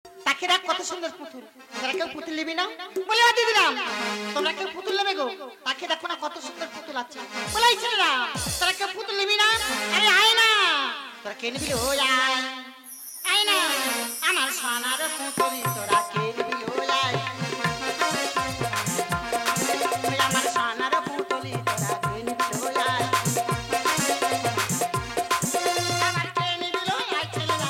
তাকে দেখ কত সুন্দর পুতুল। তোরা কেউ পুতুল নিবি না? বলে দিদিরাম তোমরা কেউ পুতুল নেবে গো? তাকে দেখো না কত সুন্দর পুতুল আছে। বলে এই ছেলেরা তোরা কেউ পুতুল নিবি না? আরে আয় না, তোরা কে নিবি? ও আয় আয় না, আমার সোনার পুতুল তোরা কে নিবি? ও আয় আমার সোনার পুতুল তোরা কে নিবি? ও আয় আমার কে নিবি? ও আয় ছেলেরা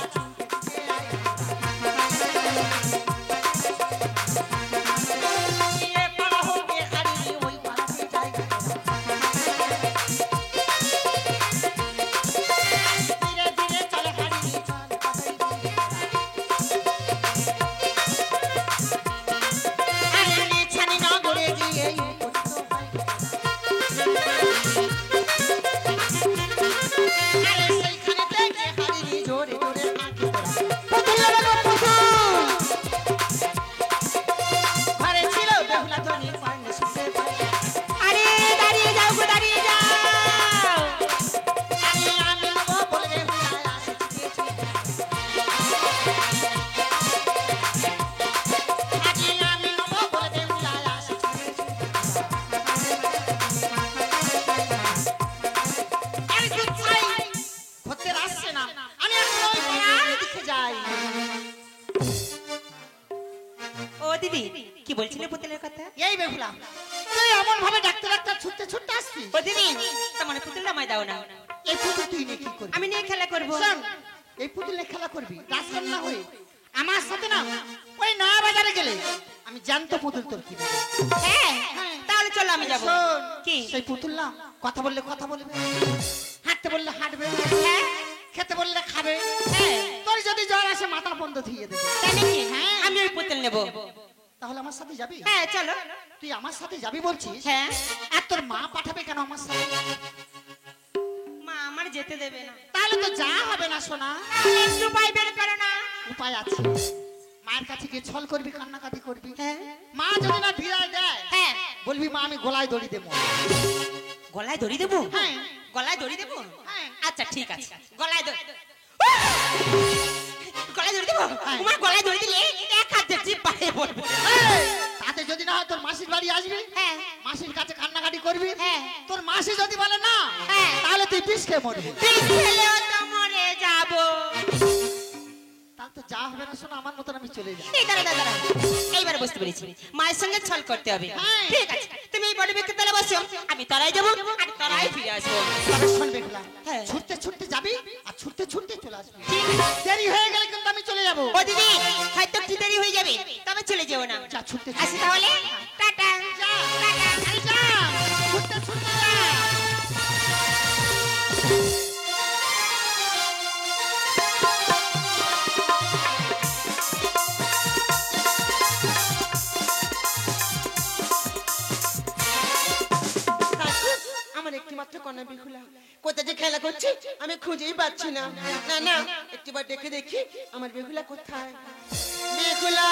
কথা বললে কথা বলবে, হাঁটতে বললে হাঁটবে, খেতে বললে খাবে। তোর যদি জ্বর আসে মাথা বন্ধ ধুয়ে দেবে। আমি ওই পুতুল নেব। তাহলে আমার সাথে যাবি? হ্যাঁ চলো। তুই আমার সাথে যাবি বলছিস? হ্যাঁ। আর তোর মা পাঠাবে কেন আমার সাথে? মা আমার যেতে দেবে না। তাহলে তো যা হবে না সোনা। একটু উপায় বের করো না। উপায় আছে। মায়ের কাছে গিয়ে ছল করবি, কান্নাকাটি করবি। মা যদি না ফিরায় দেয়, বলবি মা আমি গলায় দড়ি দেবো। গলায় দড়ি দেবো? হ্যাঁ গলায় দড়ি দেবো। আচ্ছা ঠিক আছে, গলায় দড়ি দেবো। তোমার গলায় দড়ি দিলে এক হাত দিয়ে পায়ে পড়বে। তাতে যদি না হয় তোর মাসির বাড়ি আসবি, মাসির কাছে কান্নাকাটি করবি। তোর মাসি যদি বলে না, তাহলে তুই বিষ খেয়ে মরবি। বিষ খেলেও তো মরে যাবো। তাহলে তো যা হবে না শোনা, আমার মতন আমি চলে যাই। এইবার বুঝতে পেরেছি, মায়ের সঙ্গে ছল করতে হবে। ঠিক আছে, তুমি এই বড় ব্যক্তির তলায় বসো, আমি তলায় যাবো আর তলায় ফিরে আসবো। ছুটতে ছুটতে যাবি আর ছুটতে ছুটতে চলে আসবি। দেরি হয়ে গেলে কিন্তু আমি চলে যাবো। ও দিদি, হয়তো একটু দেরি হয়ে যাবে, তবে চলে যেও না। যা ছুটতে আসি তাহলে, টাটা। যা টাটা, আরে যা ছুটতে ছুটতে যা। কোথায় যে খেলা করছি আমি খুঁজেই পাচ্ছি না। না না, একটিবার দেখে দেখি আমার বেহুলা কোথায়। বেহুলা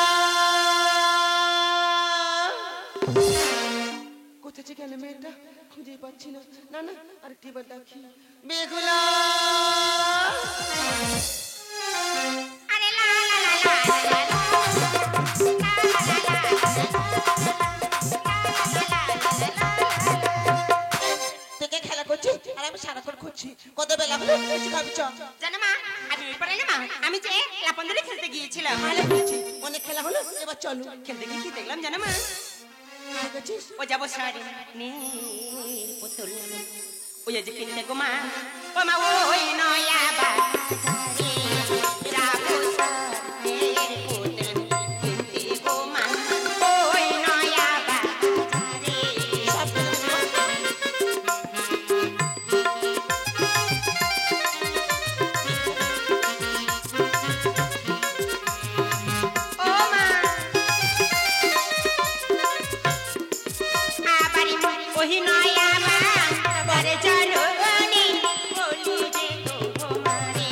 কোথায় যে গেল মেয়েটা, খুঁজেই পাচ্ছি না। না না, আরেকটিবার দেখি। বেহুলা আরে লা লা লা লা লা। আর আমি সারাক্ষণ খুঁজছি, কত বেলা হলো ভাবি। জানো মা, আমি ওই পারে না মা, আমি যে লাপন ধরে খেলতে গিয়েছিলাম। অনেক খেলা হলো, এবার চলো। খেলতে গিয়ে কি দেখলাম জানো মা? ও যাবো শাড়ি নীল পুতুল, ওই যে কিনতে গো মা, ও মা ওই নয়া বাজারে রাখো শাড়ির পুতুল কিনতে গো মা, ওই নয়া বাজারে। ওহি নয়া বাজারে চলো নি বলি যে তোমারে।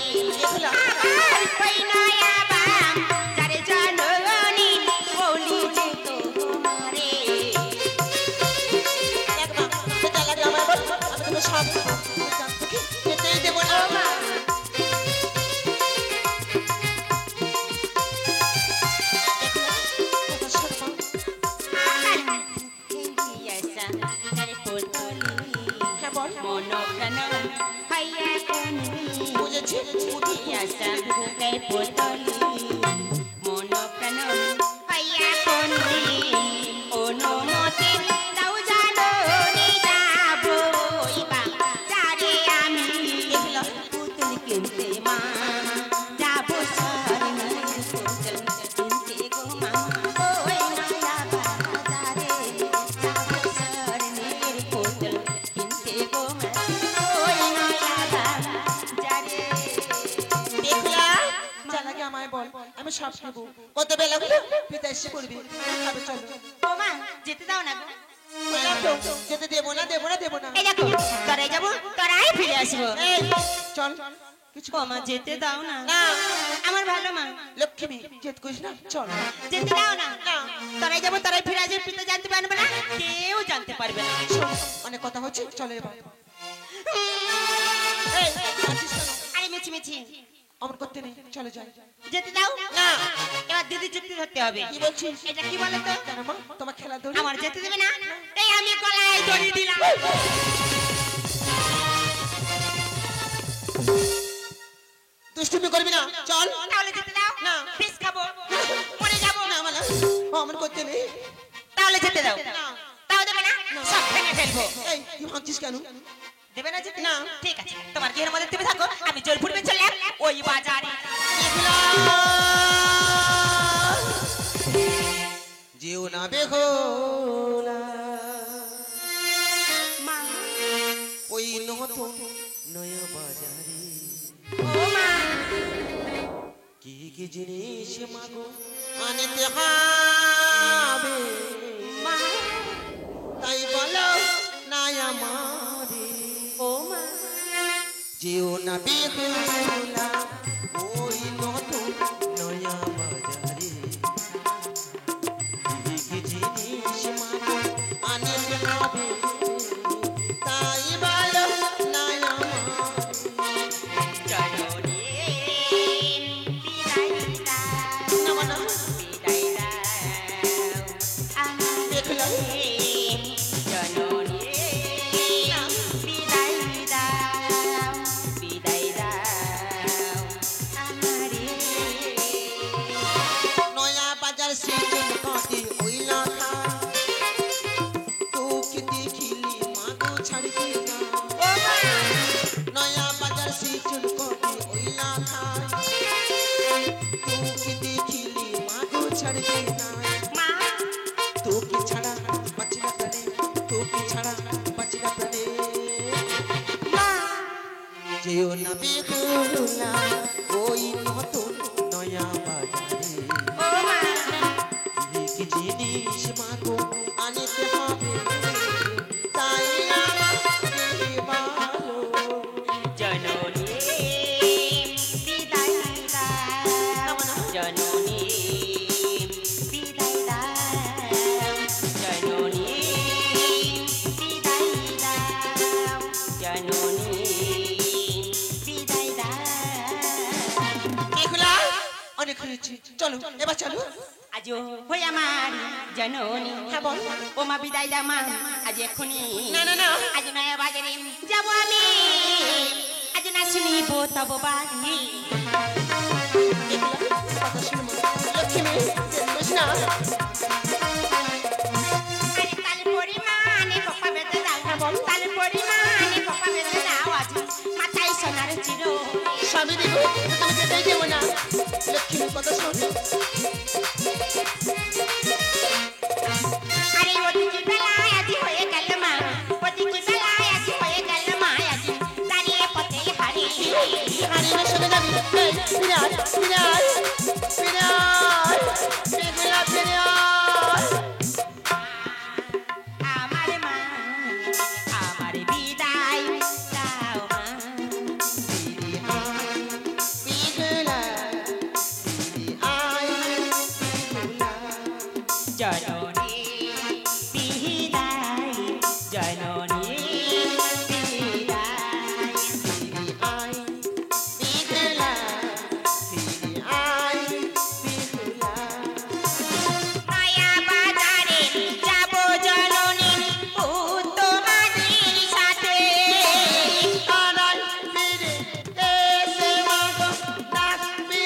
এই পুতুলি মন প্রাণ হইয়া কোনি অনুমতি দাও জানো নি যাবো বাজারে আমি দেখলো পুতুল কিনতে মা যাবো স্বর্ণের পুতুল কিনতে গো মা ওই নয়া বাজারে যাবো স্বর্ণের পুতুল কিনতে গো মা ওই নয়া বাজারে দেখলা চালাকে আমায় বল আমি সব নেবো কত বেলা হলো পিতা এসে করবি খাবে চলো ও মা যেতে দাও না গো বললাম তো, যেতে দেবো না দেবো না দেবো না এই দেখো তোরাই যাবো তোরাই ফিরে আসবো এই, চল কিছু ও মা যেতে দাও না না আমার ভালো মা লক্ষ্মী যেত করিস না চল যেতে দাও না তোরাই যাবো তোরাই ফিরে আসবে পিতা জানতে পারবে না কেউ জানতে পারবে না শোন, অনেক কথা হচ্ছে চলো এবার এই, আছিস কেন? আরে মিছি মিছি অমন করতে নেই চলে যাই যেতে দাও না এবার দিদি যুক্তি ধরতে হবে কি বলছিস এটা কি বলো তো কেন মা তোমার খেলা ধরি আমার যেতে দেবে না এই আমি গলায় দড়ি দিলাম দুষ্টুমি করবি না চল তাহলে যেতে দাও না। পিস খাবো মরে যাবো না মানে অমন করতে নেই তাহলে যেতে দাও না। তাও দেবে না সব ভেঙে ফেলবো এই কি ভাবছিস কেন দেবে না যেতে না। ঠিক আছে তোমার গৃহের মধ্যে তুমি থাকো আমি জলপুর মে চলে ওই বাজারে যেও না বেহোলা মা ওই নতুন নয়া বাজারে ও মা কি কি জিনিস মাগো আনিতে হবে মা তাই বলো না আমারে ও মা যেও না বেহুলা ওই নতুন নয়া বাজারে কি জিনিস মাগো আনিতে হবে তাই বলো না আমারে চলো রে বিদায় দাও না মানে বিদায় দাও আমার বেহুলা জননী বিদায় দাও বিদায় দাও আমারে নয়া বাজার সিজন কাটি ওই লাখা তোকে দেখিলি মাগো ছাড়বি না ও মা নয়া বাজার সিজন কাটি ওই লাখা তোকে দেখিলি মাগো ছাড়বি না মা তোকে ছাড়া বাঁচি না প্রাণে তোকে ছাড়া বাঁচি না প্রাণে মা যেও না বেহুলা ওই নতুন নয়া বাজারে ও মা কি জিনিস মাগো আনিতে হবে তাই আমাকে ভালো জননী বিদায় দাও জননী বিদায় দাও জননী বিদায় দাও জননী বিদায় দাও বেহুলা অনেক হয়েছে চলো এবার চলো আজ হই আমার জননী হ্যাঁ বল ও মা বিদায় দাও মা আজ এখনই না না না আজ নয়া বাজারে যাব আমি আজ না শুনিব তব বাড়ি কথা শুনবো লক্ষ্মী বুঝ না আরে তাল পরিমাণে পপা বেঁধে দাও তাল পরিমাণে পপা বেঁধে দাও আজ মাথায় সোনার চিরো স্বামী দিব তুমি যেতে দেবো না লক্ষ্মী কথা শোন আরে ওদিকে বেলায় আজ হয়ে গেল মা ওদিকে বেলায় আজ হয়ে গেল মা আজ দাঁড়িয়ে পথে হারি হারিয়ে চলে যাবি এই, ফিরে আয় ফিরে আয় ফিরে আয় বেহুলা ফিরে আয় আমার মা আমার বিদায় দাও মা ফিরে আয় বেহুলা ফিরে আয় বেহুলা জননী বিদায় জননী বিদায় ফিরে আয় বেহুলা ফিরে আয় বেহুলা নয়া বাজারে যাব জননী ও তোমাদের সাথে আড়াই ফিরে এসে মাগো ডাকবি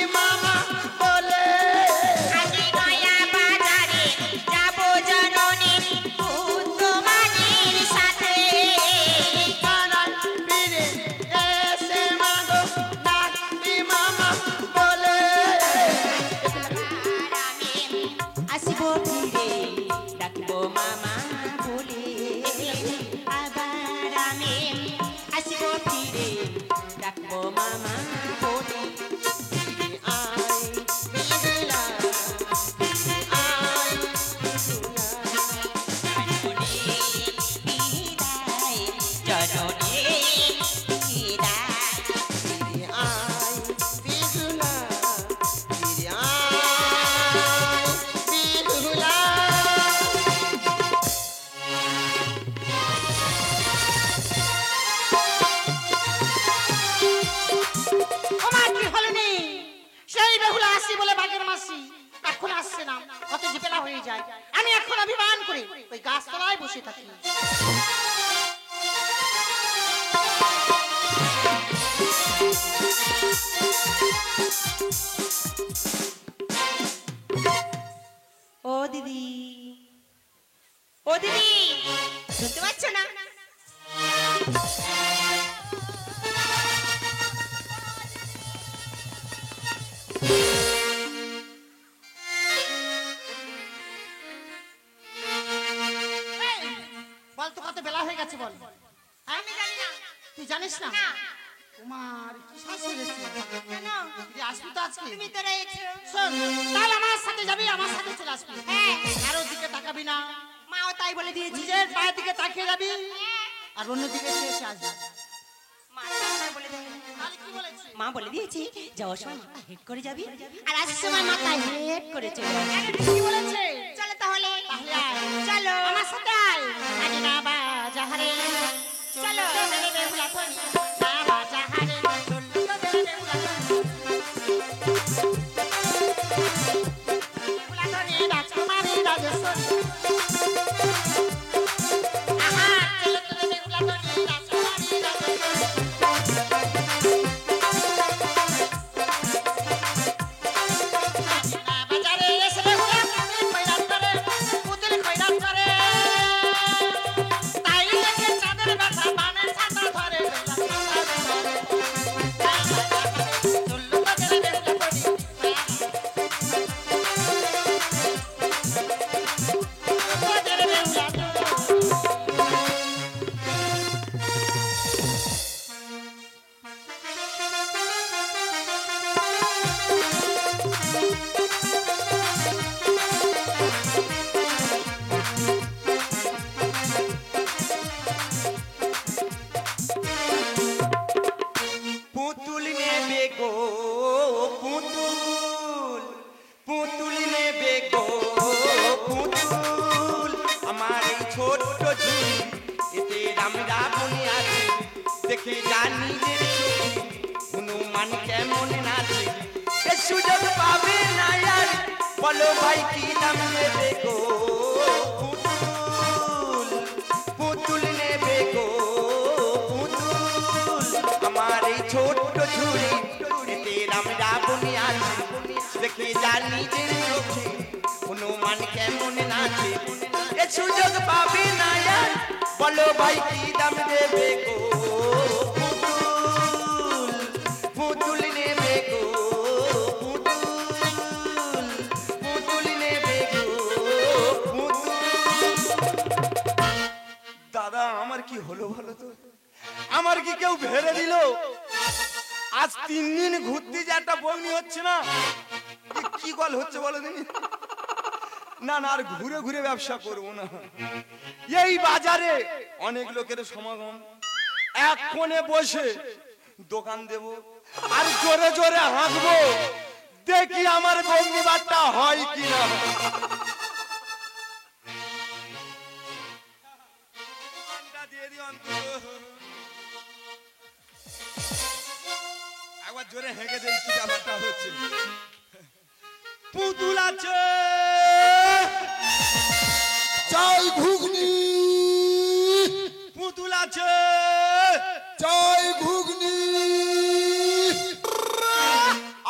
এখন আসছে না, কত যে বেলা হয়ে যায়। আমি এখন অভিমান করে ওই গাছতলায় বসে থাকি। ও দিদি, ও দিদি, শুনতে পাচ্ছ না? বল তো কত বেলা হয়ে গেছে বল। আমি জানি না। তুই জানিস না? না। তোমার কি শ্বাস হয়েছে? কেন? তুই আসবি তো আজকে? তুমি তো রয়েছো। শোন, তাহলে আমার সাথে যাবি, আমার সাথে চলে আসবি। হ্যাঁ। কারো দিকে তাকাবি না, মাও তাই বলে দিয়েছি। নিজের পায়ের দিকে তাকিয়ে যাবি আর অন্য দিকে এসে আসবি। মা তাই বলে দেয়। তাহলে কি বলেছি? মা বলে দিয়েছি যাওয়ার সময় মাথা হেড করে যাবি আর আসার সময় মাথা হেড করে চলে যাবি। কি বলেছে? চলো তাহলে। তাহলে আয়, চলো আমার সাথে আয়। আগে না বাজাহারে, চলো। মেরে বেহুলা ধরি, না বাজাহারে, চললো তো মেরে বেহুলা ধরি। বেহুলা ধরি, রাজকুমারী রাজেশ্বরী। আহা, চলো তো বেহুলা ধরি, রাজকুমারী রাজেশ্বরী। না বাজারে এসে বেহুলা পুতুল খৈরাত করে, পুতুল খৈরাত করে। তাই দেখে চাঁদের ব্যথা বানের ছাতা ধরে, বেহুলা ছাতা ধরে। চললো তো মেরে বেহুলা ধরি, চললো মেরে বেহুলা ধরি। পুতুল নেবে গো পুতুল, পুতুল নেবে গো পুতুল, আমার এই ছোট্ট ঝুলি এতে রাম রাবণ আছে, দেখে জানি যে হনুমান কেমন নাচে, এ সুযোগ পাবে না আর, বলো ভাই কি দাম নেবে গো পুতুল, পুতুল নেবে গো পুতুল, আমার এই ছোট্ট ঝুড়ি এতে রাম রাবণ আছে, দেখে জানি যে চোখে হনুমান কেমন নাচে, এ সুযোগ পাবে না আর, বলো ভাই কি দাম দেবে গো পুতুল, পুতুল নেবে গো পুতুল, পুতুল নেবে গো পুতুল। দাদা আমার কি হলো বলো তো, আমার কি কেউ ভেড়ে দিল? আজ 3 দিন ঘুরতে যে একটা বউনি হচ্ছে না, এ কি গল হচ্ছে বলো দিনি? না না আর ঘুরে ঘুরে ব্যবসা করবো না, এই বাজারে অনেক লোকের সমাগম, এক কোণে বসে দোকান দেব আর জোরে জোরে হাঁকবো, দেখি আমার বঙ্গিবারটা হয় কিনা। একবার জোরে হেঁকে দেখছি ব্যাপারটা হচ্ছে। পুতুল আছে চাই ঘুগনি, পুতুল আছে চাই ঘুগনি।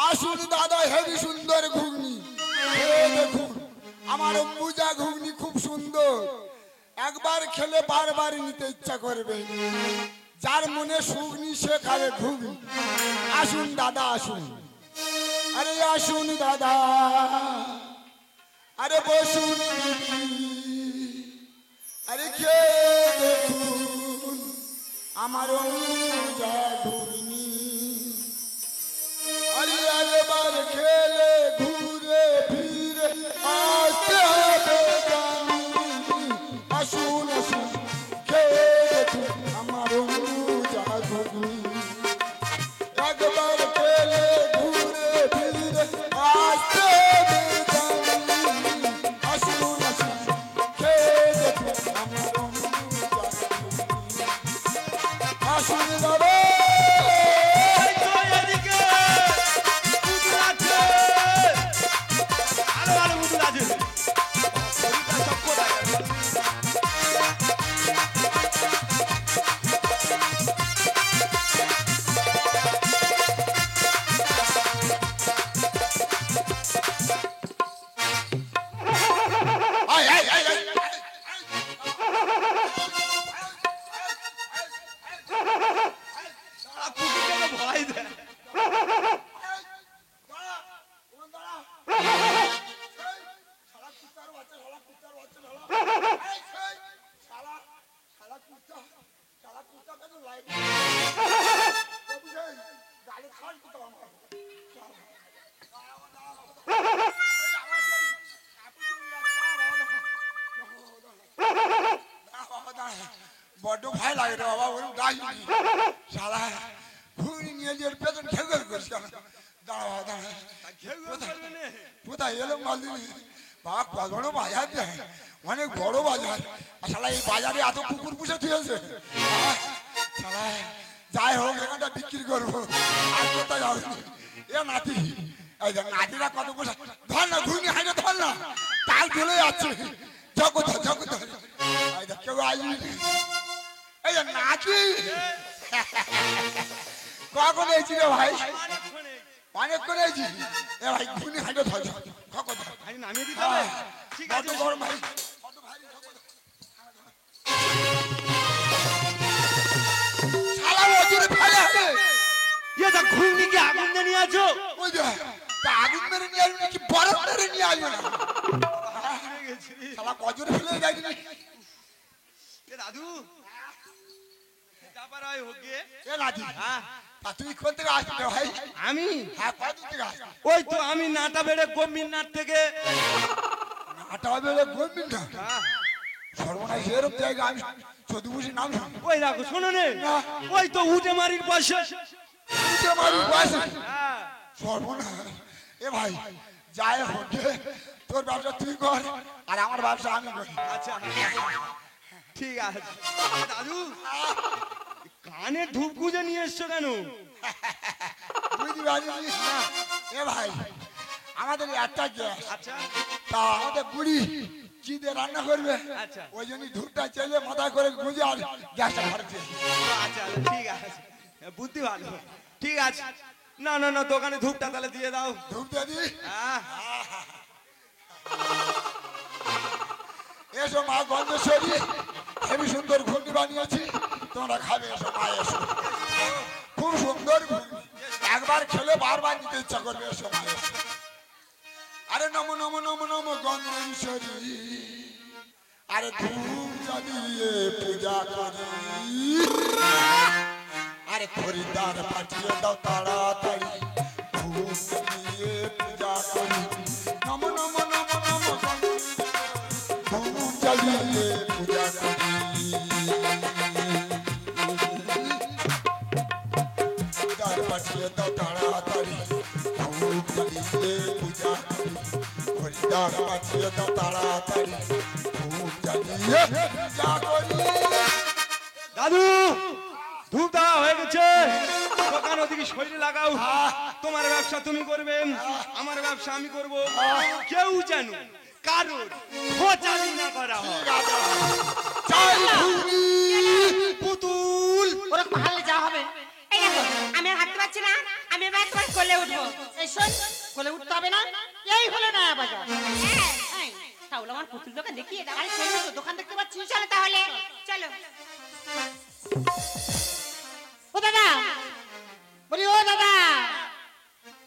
আসুন দাদা, হেবি সুন্দর ঘুগনি, খেয়ে দেখুন। আমার অম্বুজা ঘুগনি খুব সুন্দর, একবার খেলে বারবার নিতে ইচ্ছা করবে। যার মনে সুগনি সে খাবে ঘুগনি। আসুন দাদা আসুন, আরে আসুন দাদা, আরে বসুন, আরে খেয়ে দেখুন আমার অম্বুজা ঘুগনি। আরে একবার খেলে ঘুরে ফিরে আসতে হবে জানি। আসুন আসুন খেয়ে দেখুন আমার অম্বুজা ঘুগনি। একবার খেলে ঘুরে ফিরে আসতে হবে জানি। আসুন আসুন খেয়ে দেখুন আমার অম্বুজা ঘুগনি। আসুন দাদা বড্ড ভয় লাগে রে বাবা, ওর ডাকিনি শালা ঘুগনি নিয়ে যে ওর পেছন ঘেউ ঘেউ করিস কেন? দাঁড়া দাঁড়া, কোথায় এলো মালদিনি? বাবা কত বড় বাজার দেয়, অনেক বড় বাজার। শালা এই বাজারে এত কুকুর পুষে থুয়েছে। শালা যাই হোক এখানটা বিক্রি করবো, আর কোথায় যাবে? এ নাতি, এই দেখ নাতিরা কত পোষা, ধর না ঘুগনি হাইনে ধর না, তাই চলে যাচ্ছে জগৎ জগৎ। এই দেখ কেউ আসবি, এই যে নাতি কখন এসেছি রে ভাই? অনেকক্ষণ এসেছি। এ ভাই ঘুগনি হাইনে ধর নামিয়ে দিতে হবে। ঠিক আছে গরম ভাই। শালা ওজনে ফেলে হবে। ইয়ে তা ঘুগনি কি আগুন দিয়ে নিয়ে আছো? ওই যে তা আগুন মেরে নিয়ে আসবি নাকি বরফ মেরে নিয়ে আসবে না? শালা কজনে ফেলে যায়নি। এ দাদু চাপার হয় হোক গিয়ে। এ নাতি, হ্যাঁ তা তুই কোন থেকে আসবি রে ভাই? আমি হ্যাঁ কদিন থেকে আসবি? ওই তো আমি নাটা বেড়ে গম্ভীর নাট থেকে। আটা বেলে গম্ভীর না হ্যাঁ, সর্বনাশ, এরকম জায়গা আমি চতুর্ভুষি নাম শুনি। ওই দেখো শোনো নে, ওই তো উঠে মারির পাশে। উঠে মারি বয়সে হ্যাঁ সর্বনাশ। এ ভাই যাই হোক গে, তোর ব্যবসা তুই কর আর আমার ব্যবসা আমি করি। আচ্ছা ঠিক আছে। দাদু কানে ধূপ গুঁজে নিয়ে এসছো কেন? বুঝতে পারিস না? এ ভাই আমাদের একটা গ্যাস, আচ্ছা তা আমাদের বুড়ি কি দিয়ে রান্না করবে, আচ্ছা। ওই জন্যই ধূপটা চেলে মাথায় করে গুঁজে আর গ্যাসটা ভরছে। আচ্ছা ঠিক আছে, বুদ্ধি ভালো। ঠিক আছে, না না না দোকানে ধূপটা তাহলে দিয়ে দাও। ধূপ দিয়ে দি। হ্যাঁ এসো মা গন্ধেশ্বরী, হেবি সুন্দর ঘুগনি বানিয়েছি, তোমরা খাবে। এসো মা এসো, খুব সুন্দর ঘুগনি, একবার খেলে বারবার নিতে ইচ্ছা করবে। এসো মা এসো। আরে নমো নমো নমো নমো গন্ধেশ্বরী, আরে ধূপ জ্বালিয়ে পূজা করি, আরে খরিদ্দার পাঠিয়ে দাও তাড়াতাড়ি, ধূপ জ্বালিয়ে পূজা করি। নমো নমো নমো নমো ধূপ জ্বালিয়ে পূজা করি, খরিদ্দার পাঠিয়ে দাও তাড়াতাড়ি, ধূপ জ্বালিয়ে পূজা করি, খরিদ্দার পাঠিয়ে দাও তাড়াতাড়ি, ধূপ জ্বালিয়ে পূজা করি। দাদু ধূপ দেওয়া হয়ে গেছে, দোকান ওদিকে শরীরে লাগাও। তোমার ব্যবসা তুমি করবে, আমার ব্যবসা আমি করব। কেউ যেন কারোর খোঁচালি না করা হয়। চাই ঘুগনি পুতুল ওরকম হারলে যা হবে। এই দেখো আমি আর হাঁটতে পারছি না, আমি এবার তোমার কোলে উঠবো। এই শোন, কোলে উঠতে হবে না, এই হলো না বাজার। হ্যাঁ, তাহলে আমার পুতুল দোকান দেখিয়ে দাও। আরে সেই তো দোকান দেখতে পাচ্ছি। চলো তাহলে চলো। ও দাদা, বলি ও দাদা,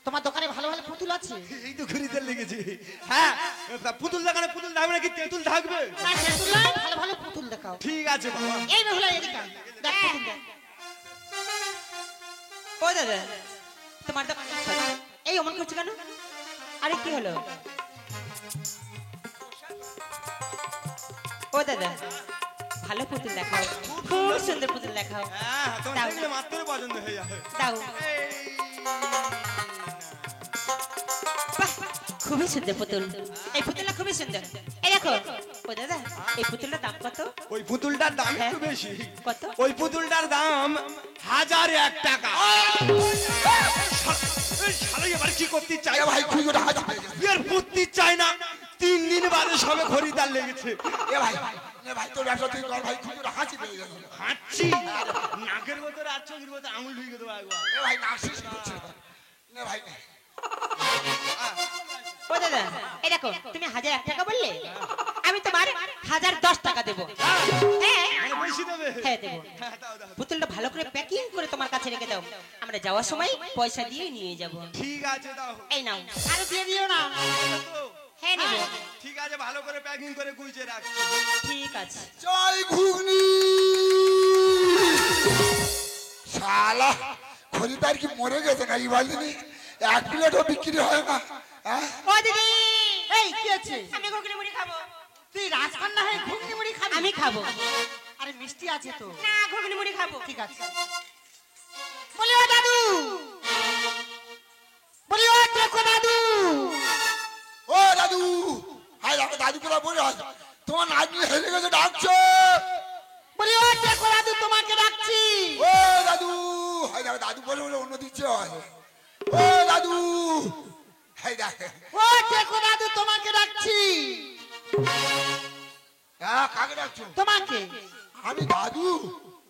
তোমার দোকানে ভালো ভালো পুতুল আছে? এই তো খরিদের লেগেছে। হ্যাঁ তা পুতুল দোকানে পুতুল থাকবে নাকি তেঁতুল থাকবে? না তেঁতুল নয়, ভালো ভালো পুতুল দেখাও। ঠিক আছে বাবা। এই বেহুলা এদিকে আয়, দেখ পুতুল দেখ। ও দাদা তোমার দোকান এই অমন করছো কেন? আরে কি হলো? ও দাদা ভালো পুতুল দেখাও, খুব সুন্দর পুতুল দেখাও। হ্যাঁ তোমার দাও। দেখলে মাত্র পছন্দ হয়ে যাবে। দাও। বাহ, খুবই সুন্দর পুতুল, এই পুতুলটা খুবই সুন্দর। এই দেখো ও দাদা, এই পুতুলটার দাম কত? ওই পুতুলটার দাম হ্যাঁ। একটু বেশি। কত? ওই পুতুলটার দাম 1001 টাকা। এই শালা এবার কি করতে চাই? এ ভাই খুঁজোটা হাত এর বুদ্ধি চাই না, 3 দিন বাদে সবে খরিদার লেগেছে। এ ভাই তোর ব্যবসা তুই কর ভাই, খুঁজোটা হাসি পেয়ে গেল। হাঁটছি নাকের ভেতরে আর চোখের ভেতরে আঙুল ঢুকে দেবো একবার। এ ভাই নার্সিস করছে নে ভাই। ও দাদা এই দেখো তুমি 1001 টাকা বললে, আমি তোমার 1010 টাকা দেবো। হ্যাঁ মানে বেশি দেবে? হ্যাঁ দেবো। হ্যাঁ, দাও, দাও। পুতুলটা ভালো করে প্যাকিং করে তোমার কাছে রেখে দাও, আমরা যাওয়ার সময় পয়সা দিয়ে নিয়ে যাব। ঠিক আছে দাও। এই নাও। আরে দিয়ে দিও না। তো, হ্যাঁ নেবো। ঠিক আছে ভালো করে প্যাকিং করে গুছিয়ে রাখছি। ঠিক আছে। চাই ঘুগনি। শালা খরিদার কি মরে গেছে নাকি বলদিনি? 1 প্লেটও বিক্রি হয় না। হ্যাঁ ও দিদি এই কি আছে? আমি ঘুগনি মুড়ি খাবো। তুই রাজকন্যা হয়ে ঘুগনি মুড়ি খাবি? আমি খাবো। আর আরে মিষ্টি আছে তো। না ঘুগনি মুড়ি খাবো। ঠিক আছে। বলি ও দাদু, বলি ও টেকো দাদু। ও দাদু, হাই দেখো দাদু কোথায় বলে আছে, তোমার নাতনি হেরে গেছে ডাকছো। বলি ও টেকো দাদু, তোমাকে ডাকছি। ও দাদু, হাই দেখো দাদু বলে বলে অন্য দিচ্ছে। ও দাদু, হাই দেখে ও টেকো দাদু, তোমাকে ডাকছি। কাকে ডাকছো? তোমাকে। আমি দাদু?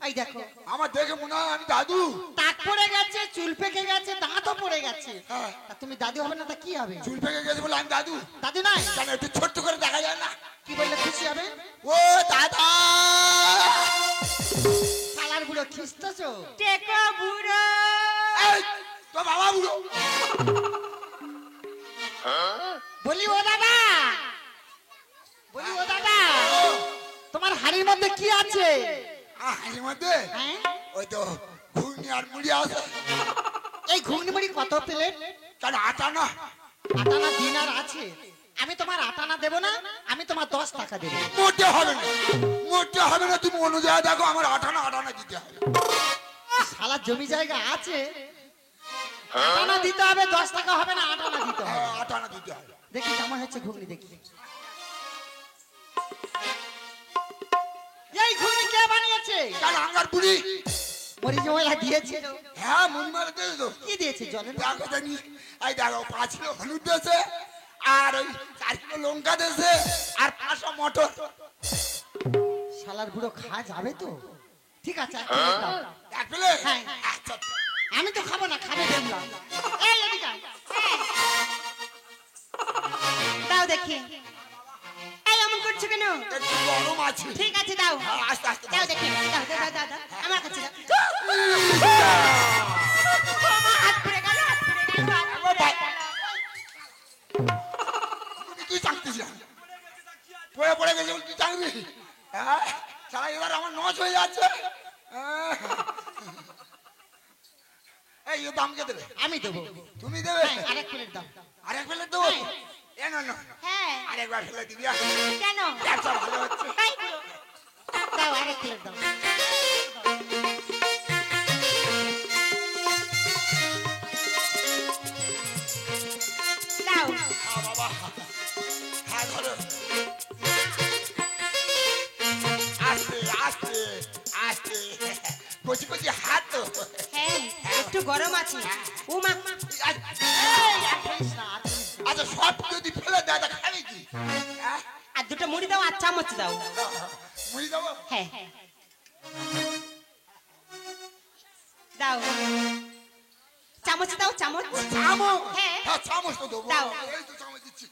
এই দেখো, আমার দেখে মনে হয় আমি দাদু। টাক পড়ে গেছে, চুল পেকে গেছে, দাঁতও পড়ে গেছে। হ্যাঁ। তা তুমি দাদু হবে না তা কি হবে? চুল পেকে গেছে বলে আমি দাদু? দাদু নাই কেন একটু ছোট্ট করে দেখা যায় না? কি বললে খুশি হবে? ও দাদা, শালার বুড়ো খিস্তেছো। টেকো বুড়ো। এই তো বাবা বুড়ো। বলি ও দাদা, বলি ও দাদা, তোমার হাড়ির মধ্যে কি আছে? হাঁড়ির মধ্যে হ্যাঁ? ওই তো ঘুগনি আর মুড়ি আছে। এই ঘুগনি মুড়ি কত প্লেট? কেন আটা না? আটানা দিনার আছে। আমি তোমার আটানা দেবো না, আমি তোমার 10 টাকা দেবো। মোটে হবে না, মোটে হবে না। তুমি অনুযায়ী দেখো, আমার আটানা আটানা দিতে হবে। শালা জমি জায়গা আছে, আটানা দিতে হবে, 10 টাকা হবে না, আটানা দিতে হবে। আটানা দিতে হবে। দেখি কেমন হচ্ছে ঘুগনি, দেখি। এই ঘুগনি কে বানিয়েছে? কেন আঙ্গার বুড়ি? মরিচ ময়লা দিয়েছে। হ্যাঁ মুড়ি মারা দিয়েছে তো। কি দিয়েছে? জলের দেখো জানি, এই দেখো 5 কিলো হলুদ দিয়েছে, আর ওই 4 কিলো লঙ্কা দিয়েছে, আর 500 মটর। শালার বুড়ো খাওয়া যাবে তো? ঠিক আছে, এক প্লেট দাও। এক প্লেট? হ্যাঁ। আচ্ছা। আমি তো খাবো না, খাবে দেখলাম। এই এদিকে আয়। দাও দেখি। এই এমন করছো কেন? একটু গরম আছে। ঠিক আছে দাও। হ্যাঁ, আস্তে আস্তে দাও দেখি। দাও দাও দাও দাও। আমার কাছে দাও। হাত পড়ে গেল, হাত পড়ে গেল, হাত পড়ে গেল। তুই চাকতিস না, পড়ে পড়ে গেছে তুই চাকবি? হ্যাঁ, সারা এবার আমার নষ্ট হয়ে যাচ্ছে। এই ও দাম কে দেবে? আমি দেবো। তুমি দেবে? হ্যাঁ, আরেক প্লেট দাও। আরেক প্লেট দেবো? এ না না, হ্যাঁ। আরেকবার ফেলে দিবি। কেন? ব্যবসা ভালো হচ্ছে। এই বুড়ো। দাও, আরেক প্লেট দাও। দাও। হ্যাঁ বাবা, হ্যাঁ ধরো। আস্তে আস্তে আস্তে, কচি কচি হাত তো। হ্যাঁ একটু গরম আছে। ও মা। আচ্ছা সব যদি ফেলে দেয় তা খাবি কি? হ্যাঁ? আর দুটো মুড়ি দাও আর চামচ দাও। মুড়ি দেবো? হ্যাঁ দাও। চামচ দাও, চামচ। চামচ? হ্যাঁ। হ্যাঁ চামচ তো দেবো। দাও। এই তো চামচ দিচ্ছি।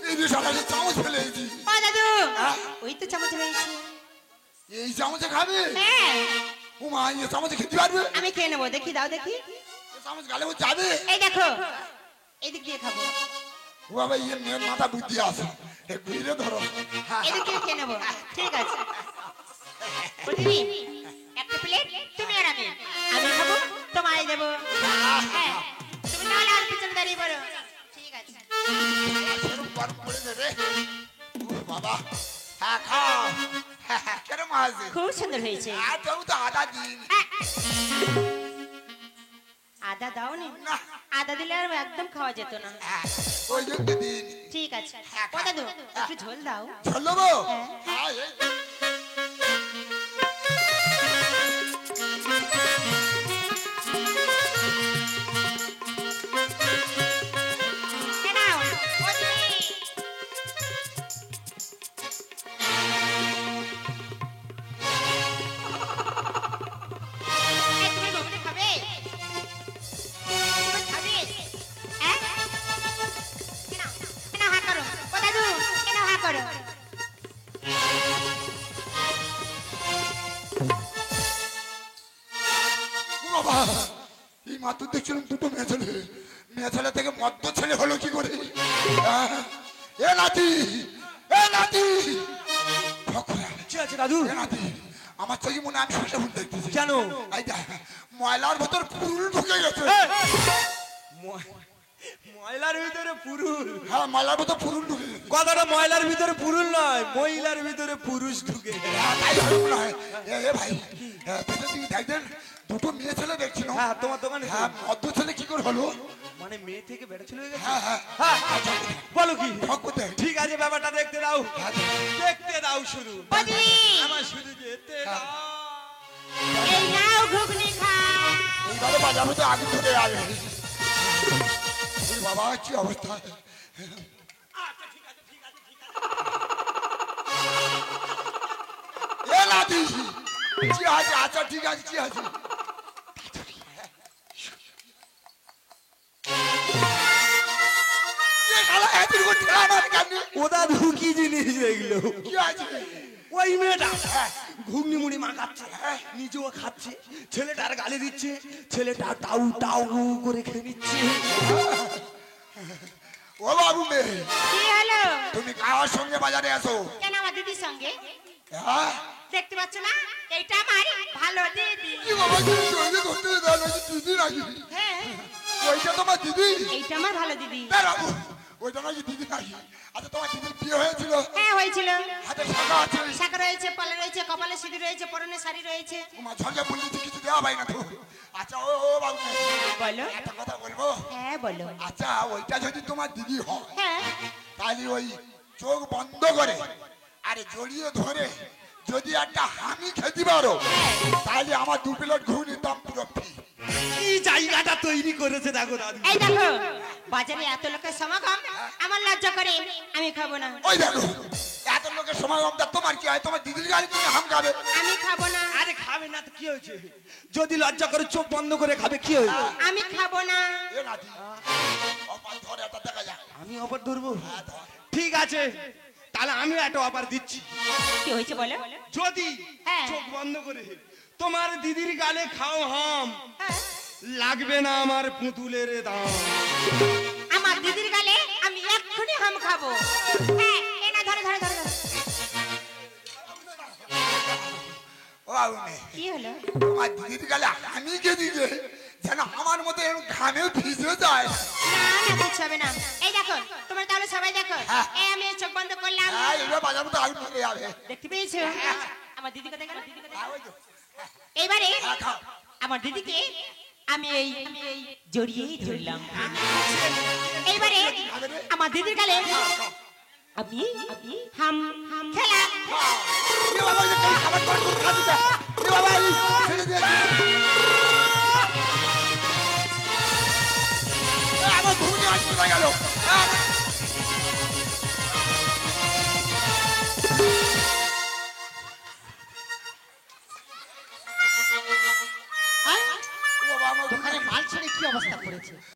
এই যে সারাটা চামচ ফেলে দিয়েছি। ও দাদু, হ্যাঁ? ওই তো চামচ রয়েছে। এই চামচে খাবে? হ্যাঁ ও মা, এই চামচে খেতে পারবে? আমি খেয়ে নেবো। দেখি দাও দেখি। এই চামচ গালে ও যাবে? এই দেখো, এদিক দিয়ে খাবো। ও বাবা, ইয়ে মেয়ের মাথা বুদ্ধি আছে, একটু ধীরে ধরো। হ্যাঁ, এদিক দিয়ে খেয়ে নেবো। ঠিক আছে। ও দিদি, একটা প্লেট তুমি আর আমি। আমি খাবো, তোমায় দেবো। হ্যাঁ তুমি তাহলে আর পিছনে দাঁড়িয়ে পড়ো। ঠিক আছে। সেরকম গরম পড়ে যাবে। ও বাবা, হ্যাঁ খাও। হ্যাঁ, হ্যাঁ, কেরম আছে? খুব সুন্দর হয়েছে। আর তবু তো আদা দিন। আদা দাও নি? না। আদা দিলে আর একদম খাওয়া যেত না। হ্যাঁ, ওই জন্য দিন। ঠিক আছে। ও দাদু, একটু ঝোল দাও। ঝোল দেবো? হ্যাঁ। হ্যাঁ, এই। এ নাও, ও দিদি। এই, তুমি ঘুগনি খাবে? তুমি খাবে? হ্যাঁ? এ নাও, হা করো। ও দাদু, এ নাও, হা করো। ও বাবা, এই মাত্র দেখছিলাম দুটো মেয়ে ছেলে। মেয়ে ছেলে থেকে মদ্য ছেলে হলো কি করে? হ্যাঁ? এ নাতি, এ নাতি, ফকরা। কি আছে দাদু? এ নাতি, আমার চোখে মনে হয় আমি সত্যি ভুল দেখতেছি। কেন? এই দেখ, ময়লার ভেতর ফুল ঢুকে গেছে। ময়লার ভিতরে পুরুষ। হ্যাঁ মালার মতো পুরুল ঢুকে গেছে। কথাটা ময়লার ভিতরে পুরুষ নয়, মহিলার ভিতরে পুরুষ ঢুকে গেছে। হ্যাঁ, তাই হবে মনে হয়। এ ভাই পেছন দিকে দেখবেন দুটো মেয়ে ছেলে দেখছি না? হ্যাঁ তোমার দোকানে তো? হ্যাঁ মধ্য ছেলে কি করে হলো? মানে মেয়ে থেকে বেটা ছেলে হয়ে গেছে। হ্যাঁ হ্যাঁ হ্যাঁ বলো কি? ঠক করতে হয়। ঠিক আছে ব্যাপারটা দেখতে দাও, হ্যাঁ, দেখতে দাও শুরু। বজরি আমার শুধু যেতে দাও। এই নাও ঘুগনি খাও। এইবারে বাজারে তো আগুন ধরে যাবে। ওরে বাবা কি অবস্থা! এ নাতি কি আছে? আচ্ছা ঠিক আছে কি আছে? এ শালা এত করে ঠেলা মারে কেন? ও দাদু কি জিনিস এগুলো? কি আছে? ওই মেয়েটা ঘুগনি মুড়ি মাখাচ্ছে, নিজেও খাচ্ছে, ছেলেটার গালি দিচ্ছে, ছেলেটা টাউ টাউ করে খেয়ে নিচ্ছে। ও বাবু মেয়ে কি হলো? তুমি কার সঙ্গে বাজারে আসো? কেন আমার দিদির সঙ্গে? হ্যাঁ দেখতে পাচ্ছ না, এইটা আমার ভালো দিদি। কি বাবা তুমি চলে করতে দাও নাকি দিদি নাকি? হ্যাঁ, ওইটা তোমার দিদি? এইটা আমার ভালো দিদি। দাঁড়াবো ওইটা নাকি দিদি নাকি? আচ্ছা তোমার দিদির বিয়ে হয়েছিল? হ্যাঁ হয়েছিল। হাতে শাখা আছে? শাখা রয়েছে, পলা রয়েছে, কপালে সিঁদুর রয়েছে, পরনে শাড়ি রয়েছে। তোমার ঝঞ্ঝা বললি কিছু দেওয়া পাই না তো? আচ্ছা ও ও বাবু বলো। একটা কথা বলবো? হ্যাঁ বলো। আচ্ছা ওইটা যদি তোমার দিদি হয় হ্যাঁ, তাহলে ওই চোখ বন্ধ করে আরে জড়িয়ে ধরে যদি একটা হামি খেতে পারো তাহলে আমার 2 প্লেট ঘুগনির দাম পুরো ফ্রি। কি জায়গাটা তৈরি করেছে দেখো দাদু। এই দেখো বাজারে এত লোকের সমাগম, আমার লজ্জা করে, আমি খাবো না। ওই দেখো এত লোকের সমাগমটা তোমার কি হয়? তোমার দিদির গাড়ি তুমি হাম খাবে? আমি খাবো না। আরে খাবে না তো কি হয়েছে? যদি লজ্জা করে চোখ বন্ধ করে খাবে কি হয়েছে? আমি খাবো না। এ নাতি অপার ধরে এটা দেখা যাক। আমি অফার ধরবো? ঠিক আছে তাহলে আমি একটা অফার দিচ্ছি। কি হয়েছে বলো? যদি হ্যাঁ। চোখ বন্ধ করে তোমার দিদির গালে খাও হাম, হ্যাঁ, লাগবে না আমার পুতুলের দাম। আমার দিদির গালে আমি এক্ষুনি হাম খাবো। হ্যাঁ, এই না ধরো ধরো ধরো ধরো। ও বাবু মেয়ে কি হলো? তোমার দিদির গালে আমি কে দিকে যেন আমার মতো এরকম ঘামে ভিজে যায়। না না কিচ্ছু হবে না। এই দেখো তোমরা তাহলে সবাই দেখো। হ্যাঁ। এই আমি চোখ বন্ধ করলাম। হ্যাঁ এবার বাজার মতো আগুন ধরে যাবে। দেখতে পেয়েছো আমার দিদি কোথায় গেল? হ্যাঁ, ওই তো। এইবারে হ্যাঁ, খাও। আমার দিদিকে আমি এই জড়িয়েই ধরলাম। এইবারে আমার দিদির গালে আমি হাম হাম খেলাম। এ বাবা, ওই যে খাবার করে খুব খাচ্ছি তা। এ বাবা, এই ছেড়ে দিয়ে দিন। এ, আমার ঘুগনি আসতে গেল। দোকানে মাল ছেড়ে কি অবস্থা করেছে?